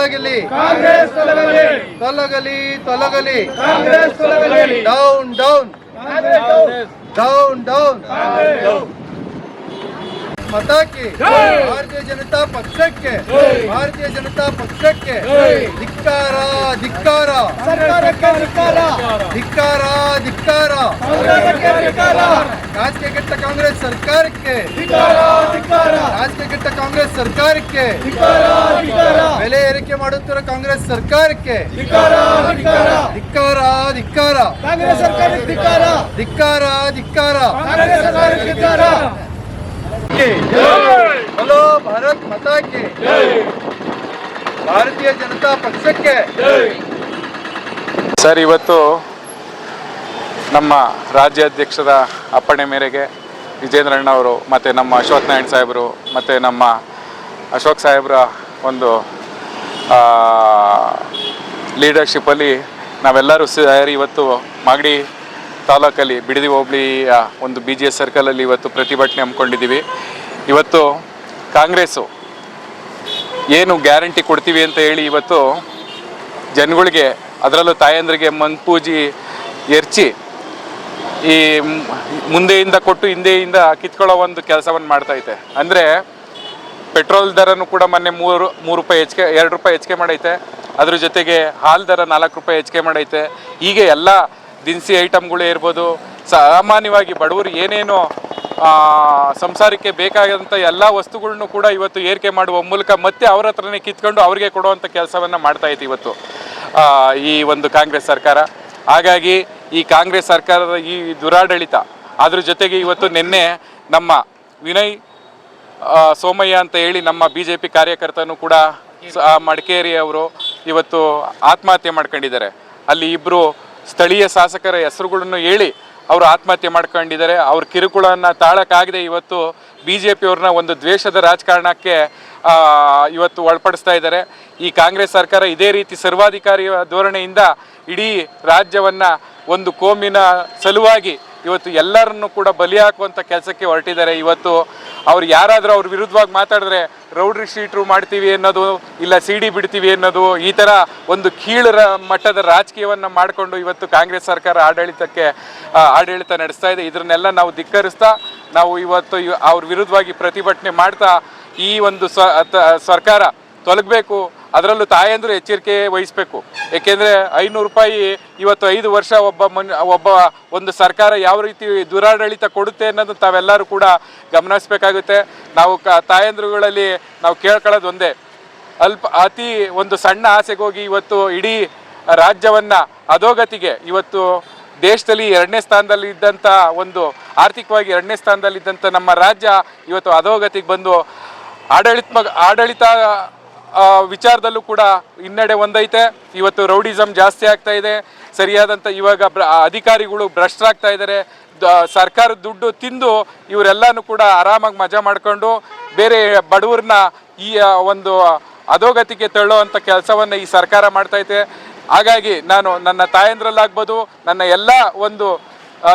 ತೊಲಗಲಿ ಕಾಂಗ್ರೆಸ್ ತೊಲಗಲಿ ತೊಲಗಲಿ ತೊಲಗಲಿ ಕಾಂಗ್ರೆಸ್ ತೊಲಗಲಿ ಡೌನ್ ಡೌನ್ ಡೌನ್ ಡೌನ್ ಮತಕ್ಕೆ ಭಾರತೀಯ ಜನತಾ ಪಕ್ಷಕ್ಕೆ ಭಾರತೀಯ ಜನತಾ ಪಕ್ಷಕ್ಕೆ ಧಿಕ್ಕಾರ ಧಿಕ್ಕಾರ ಸರ್ಕಾರಕ್ಕೆ ಧಿಕ್ಕಾರ ಧಿಕ್ಕಾರ ಧಿಕ್ಕಾರ ಕಾಂಗ್ರೆಸ್ಗೆ ಧಿಕ್ಕಾರ ರಾಜಕೀಯ ಕೆಟ್ಟ ಕಾಂಗ್ರೆಸ್ ಸರ್ಕಾರಕ್ಕೆ ಧಿಕ್ಕಾರ ಧಿಕ್ಕಾರ ರಾಜಕೀಯ ಕೆಟ್ಟ ಕಾಂಗ್ರೆಸ್ ಸರ್ಕಾರಕ್ಕೆ ಧಿಕ್ಕಾರ ಧಿಕ್ಕಾರ ಬೆಲೆ ಏರಿಕೆ ಮಾಡುತ್ತಿರುವ ಕಾಂಗ್ರೆಸ್ ಸರ್ಕಾರಕ್ಕೆ ಧಿಕ್ಕಾರ ಧಿಕ್ಕಾರ ಧಿಕ್ಕಾರ ಧಿಕ್ಕಾರ ಕಾಂಗ್ರೆಸ್ ಸರ್ಕಾರಕ್ಕೆ ಧಿಕ್ಕಾರ ಧಿಕ್ಕಾರ ಧಿಕ್ಕಾರ ಕಾಂಗ್ರೆಸ್ ಸರ್ಕಾರಕ್ಕೆ ಧಿಕ್ಕಾರ ಹಲೋ ಭಾರತ್ ಮಾತಾ ಕಿ ಭಾರತೀಯ ಜನತಾ ಪಕ್ಷಕ್ಕೆ ಸರ್, ಇವತ್ತು ನಮ್ಮ ರಾಜ್ಯಾಧ್ಯಕ್ಷರ ಅಪ್ಪಣೆ ಮೇರೆಗೆ ವಿಜೇಂದ್ರಣ್ಣ ಅವರು ಮತ್ತು ನಮ್ಮ ಅಶ್ವಥ್ ನಾರಾಯಣ್ ಸಾಹೇಬರು ಮತ್ತು ನಮ್ಮ ಅಶೋಕ್ ಸಾಹೇಬ್ರ ಒಂದು ಲೀಡರ್ಶಿಪ್ಪಲ್ಲಿ ನಾವೆಲ್ಲರೂ ಸೇರಿ ಇವತ್ತು ಮಾಗಡಿ ತಾಲೂಕಲ್ಲಿ ಬಿಡದಿ ಹೋಬಳಿಯ ಒಂದು BGS ಸರ್ಕಲಲ್ಲಿ ಇವತ್ತು ಪ್ರತಿಭಟನೆ ಹಮ್ಮಿಕೊಂಡಿದ್ದೀವಿ. ಇವತ್ತು ಕಾಂಗ್ರೆಸ್ಸು ಏನು ಗ್ಯಾರಂಟಿ ಕೊಡ್ತೀವಿ ಅಂತ ಹೇಳಿ ಇವತ್ತು ಜನಗಳಿಗೆ, ಅದರಲ್ಲೂ ತಾಯಂದ್ರಿಗೆ ಮಂಪೂಜಿ ಎರಚಿ ಈ ಮುಂದೆಯಿಂದ ಕೊಟ್ಟು ಹಿಂದೆಯಿಂದ ಕಿತ್ಕೊಳ್ಳೋ ಒಂದು ಕೆಲಸವನ್ನು ಮಾಡ್ತೈತೆ. ಅಂದರೆ ಪೆಟ್ರೋಲ್ ದರನೂ ಕೂಡ ಮೊನ್ನೆ 3 ರೂಪಾಯಿ ಹೆಚ್ಚಿಗೆ, 2 ರೂಪಾಯಿ ಹೆಚ್ಚಿಗೆ ಮಾಡೈತೆ. ಅದ್ರ ಜೊತೆಗೆ ಹಾಲು ದರ 4 ರೂಪಾಯಿ ಹೆಚ್ಚಿಗೆ ಮಾಡೈತೆ. ಹೀಗೆ ಎಲ್ಲ ದಿನಸಿ ಐಟಮ್ಗಳೇ ಇರ್ಬೋದು, ಸಾಮಾನ್ಯವಾಗಿ ಬಡವರು ಏನೇನೋ ಸಂಸಾರಕ್ಕೆ ಬೇಕಾದಂಥ ಎಲ್ಲ ವಸ್ತುಗಳನ್ನೂ ಕೂಡ ಇವತ್ತು ಏರಿಕೆ ಮಾಡುವ ಮೂಲಕ ಮತ್ತೆ ಅವ್ರ ಹತ್ರನೇ ಕಿತ್ಕೊಂಡು ಅವ್ರಿಗೆ ಕೊಡುವಂಥ ಕೆಲಸವನ್ನು ಮಾಡ್ತಾಯಿತ್ತು ಇವತ್ತು ಈ ಒಂದು ಕಾಂಗ್ರೆಸ್ ಸರ್ಕಾರ. ಹಾಗಾಗಿ ಈ ಕಾಂಗ್ರೆಸ್ ಸರ್ಕಾರದ ಈ ದುರಾಡಳಿತ, ಅದ್ರ ಜೊತೆಗೆ ಇವತ್ತು ನಿನ್ನೆ ನಮ್ಮ ವಿನಯ್ ಸೋಮಯ್ಯ ಅಂತ ಹೇಳಿ ನಮ್ಮ BJP ಕಾರ್ಯಕರ್ತನೂ ಕೂಡ ಮಡಿಕೇರಿ ಅವರು ಇವತ್ತು ಆತ್ಮಹತ್ಯೆ ಮಾಡ್ಕೊಂಡಿದ್ದಾರೆ. ಅಲ್ಲಿ ಇಬ್ಬರು ಸ್ಥಳೀಯ ಶಾಸಕರ ಹೆಸರುಗಳನ್ನು ಹೇಳಿ ಅವರು ಆತ್ಮಹತ್ಯೆ ಮಾಡ್ಕೊಂಡಿದ್ದಾರೆ. ಅವ್ರ ಕಿರುಕುಳನ್ನು ತಾಳಕ್ಕಾಗದೆ ಇವತ್ತು BJP ಅವ್ರನ್ನ ಒಂದು ದ್ವೇಷದ ರಾಜಕಾರಣಕ್ಕೆ ಇವತ್ತು ಒಳಪಡಿಸ್ತಾ ಇದ್ದಾರೆ. ಈ ಕಾಂಗ್ರೆಸ್ ಸರ್ಕಾರ ಇದೇ ರೀತಿ ಸರ್ವಾಧಿಕಾರಿ ಧೋರಣೆಯಿಂದ ಇಡೀ ರಾಜ್ಯವನ್ನು ಒಂದು ಕೋಮಿನ ಸಲುವಾಗಿ ಇವತ್ತು ಎಲ್ಲರನ್ನು ಕೂಡ ಬಲಿ ಹಾಕುವಂಥ ಕೆಲಸಕ್ಕೆ ಹೊರಟಿದ್ದಾರೆ. ಇವತ್ತು ಅವ್ರು ಯಾರಾದರೂ ಅವ್ರ ವಿರುದ್ಧವಾಗಿ ಮಾತಾಡಿದ್ರೆ ರೌಡ್ರಿ ಶೀಟ್ರು ಮಾಡ್ತೀವಿ ಅನ್ನೋದು, ಇಲ್ಲ CD ಬಿಡ್ತೀವಿ ಅನ್ನೋದು, ಈ ಥರ ಒಂದು ಕೀಳು ಮಟ್ಟದ ರಾಜಕೀಯವನ್ನು ಮಾಡಿಕೊಂಡು ಇವತ್ತು ಕಾಂಗ್ರೆಸ್ ಸರ್ಕಾರ ಆಡಳಿತ ನಡೆಸ್ತಾ ಇದೆ. ಇದನ್ನೆಲ್ಲ ನಾವು ಧಿಕ್ಕರಿಸ್ತಾ ನಾವು ಇವತ್ತು ಅವ್ರ ವಿರುದ್ಧವಾಗಿ ಪ್ರತಿಭಟನೆ ಮಾಡ್ತಾ ಈ ಒಂದು ಸರ್ಕಾರ ತೊಲಗಬೇಕು. ಅದರಲ್ಲೂ ತಾಯಂದ್ರು ಎಚ್ಚರಿಕೆ ವಹಿಸಬೇಕು. ಏಕೆಂದರೆ 500 ರೂಪಾಯಿ ಇವತ್ತು 5 ವರ್ಷ ಒಬ್ಬ ಒಂದು ಸರ್ಕಾರ ಯಾವ ರೀತಿ ದುರಾಡಳಿತ ಕೊಡುತ್ತೆ ಅನ್ನೋದು ತಾವೆಲ್ಲರೂ ಕೂಡ ಗಮನಿಸಬೇಕಾಗುತ್ತೆ. ನಾವು ತಾಯಂದ್ರುಗಳಲ್ಲಿ ನಾವು ಕೇಳ್ಕೊಳ್ಳೋದು ಒಂದೇ, ಅತಿ ಒಂದು ಸಣ್ಣ ಆಸೆಗೋಗಿ ಇವತ್ತು ಇಡೀ ರಾಜ್ಯವನ್ನು ಅಧೋಗತಿಗೆ, ಇವತ್ತು ದೇಶದಲ್ಲಿ 2ನೇ ಸ್ಥಾನದಲ್ಲಿ ಇದ್ದಂಥ ಒಂದು ಆರ್ಥಿಕವಾಗಿ 2ನೇ ಸ್ಥಾನದಲ್ಲಿದ್ದಂಥ ನಮ್ಮ ರಾಜ್ಯ ಇವತ್ತು ಅಧೋಗತಿಗೆ ಬಂದು ಆಡಳಿತ ವಿಚಾರದಲ್ಲೂ ಕೂಡ ಹಿನ್ನಡೆ ಹೊಂದೈತೆ. ಇವತ್ತು ರೌಡಿಸಮ್ ಜಾಸ್ತಿ ಆಗ್ತಾ ಇದೆ. ಸರಿಯಾದಂಥ ಇವಾಗ ಅಧಿಕಾರಿಗಳು ಭ್ರಷ್ಟರಾಗ್ತಾ ಇದ್ದಾರೆ. ಸರ್ಕಾರದ ದುಡ್ಡು ತಿಂದು ಇವರೆಲ್ಲನೂ ಕೂಡ ಆರಾಮಾಗಿ ಮಜಾ ಮಾಡಿಕೊಂಡು ಬೇರೆ ಬಡವ್ರನ್ನ ಈ ಒಂದು ಅಧೋಗತಿಗೆ ತಳ್ಳುವಂಥ ಕೆಲಸವನ್ನು ಈ ಸರ್ಕಾರ ಮಾಡ್ತೈತೆ. ಹಾಗಾಗಿ ನಾನು ನನ್ನ ತಾಯಂದ್ರಲ್ಲಾಗ್ಬೋದು, ನನ್ನ ಎಲ್ಲ ಒಂದು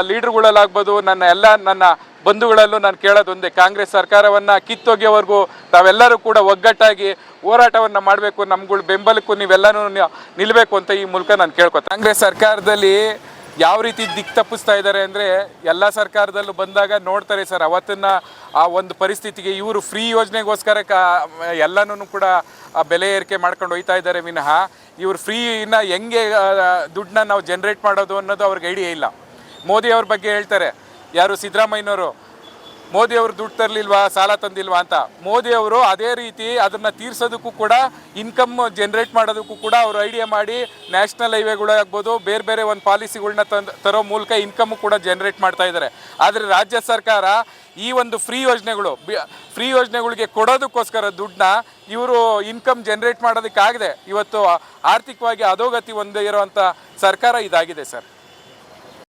ಲೀಡರ್ಗಳಲ್ಲಾಗ್ಬೋದು, ನನ್ನ ಬಂಧುಗಳಲ್ಲೂ ನಾನು ಕೇಳೋದು ಒಂದೇ, ಕಾಂಗ್ರೆಸ್ ಸರ್ಕಾರವನ್ನು ಕಿತ್ತೊಗೆಯವರೆಗೂ ತಾವೆಲ್ಲರೂ ಕೂಡ ಒಗ್ಗಟ್ಟಾಗಿ ಹೋರಾಟವನ್ನು ಮಾಡಬೇಕು. ನಮ್ಗಳ ಬೆಂಬಲಕ್ಕೂ ನೀವೆಲ್ಲನೂ ನಿಲ್ಲಬೇಕು ಅಂತ ಈ ಮೂಲಕ ನಾನು ಕೇಳ್ಕೊತೀನಿ. ಕಾಂಗ್ರೆಸ್ ಸರ್ಕಾರದಲ್ಲಿ ಯಾವ ರೀತಿ ದಿಕ್ಕು ತಪ್ಪಿಸ್ತಾ ಇದ್ದಾರೆ ಅಂದರೆ, ಎಲ್ಲ ಸರ್ಕಾರದಲ್ಲೂ ಬಂದಾಗ ನೋಡ್ತಾರೆ ಸರ್, ಅವತ್ತಿನ ಆ ಒಂದು ಪರಿಸ್ಥಿತಿಗೆ ಇವರು ಫ್ರೀ ಯೋಜನೆಗೋಸ್ಕರ ಎಲ್ಲನೂ ಕೂಡ ಬೆಲೆ ಏರಿಕೆ ಮಾಡ್ಕೊಂಡು ಹೋಗ್ತಾ ಇದ್ದಾರೆ ವಿನಃ ಇವರು ಫ್ರೀನ ಹೆಂಗೆ ದುಡ್ಡನ್ನ ನಾವು ಜನ್ರೇಟ್ ಮಾಡೋದು ಅನ್ನೋದು ಅವ್ರಿಗೆ ಐಡಿಯಾ ಇಲ್ಲ. ಮೋದಿ ಅವ್ರ ಬಗ್ಗೆ ಹೇಳ್ತಾರೆ, ಯಾರು ಸಿದ್ದರಾಮಯ್ಯನವರು, ಮೋದಿಯವರು ದುಡ್ಡು ತರಲಿಲ್ವಾ, ಸಾಲ ತಂದಿಲ್ವಾ ಅಂತ. ಮೋದಿಯವರು ಅದೇ ರೀತಿ ಅದನ್ನು ತೀರ್ಸೋದಕ್ಕೂ ಕೂಡ, ಇನ್ಕಮ್ ಜನ್ರೇಟ್ ಮಾಡೋದಕ್ಕೂ ಕೂಡ ಅವರು ಐಡಿಯಾ ಮಾಡಿ ನ್ಯಾಷನಲ್ ಹೈವೇಗಳಾಗ್ಬೋದು, ಬೇರೆ ಒಂದು ಪಾಲಿಸಿಗಳನ್ನ ತರೋ ಮೂಲಕ ಇನ್ಕಮ್ಮು ಕೂಡ ಜನ್ರೇಟ್ ಮಾಡ್ತಾ ಇದ್ದಾರೆ. ಆದರೆ ರಾಜ್ಯ ಸರ್ಕಾರ ಈ ಒಂದು ಫ್ರೀ ಯೋಜನೆಗಳಿಗೆ ಕೊಡೋದಕ್ಕೋಸ್ಕರ ದುಡ್ಡನ್ನ ಇವರು ಇನ್ಕಮ್ ಜನ್ರೇಟ್ ಮಾಡೋದಕ್ಕಾಗದೆ ಇವತ್ತು ಆರ್ಥಿಕವಾಗಿ ಅಧೋಗತಿ ಹೊಂದಿರುವಂಥ ಸರ್ಕಾರ ಇದಾಗಿದೆ ಸರ್.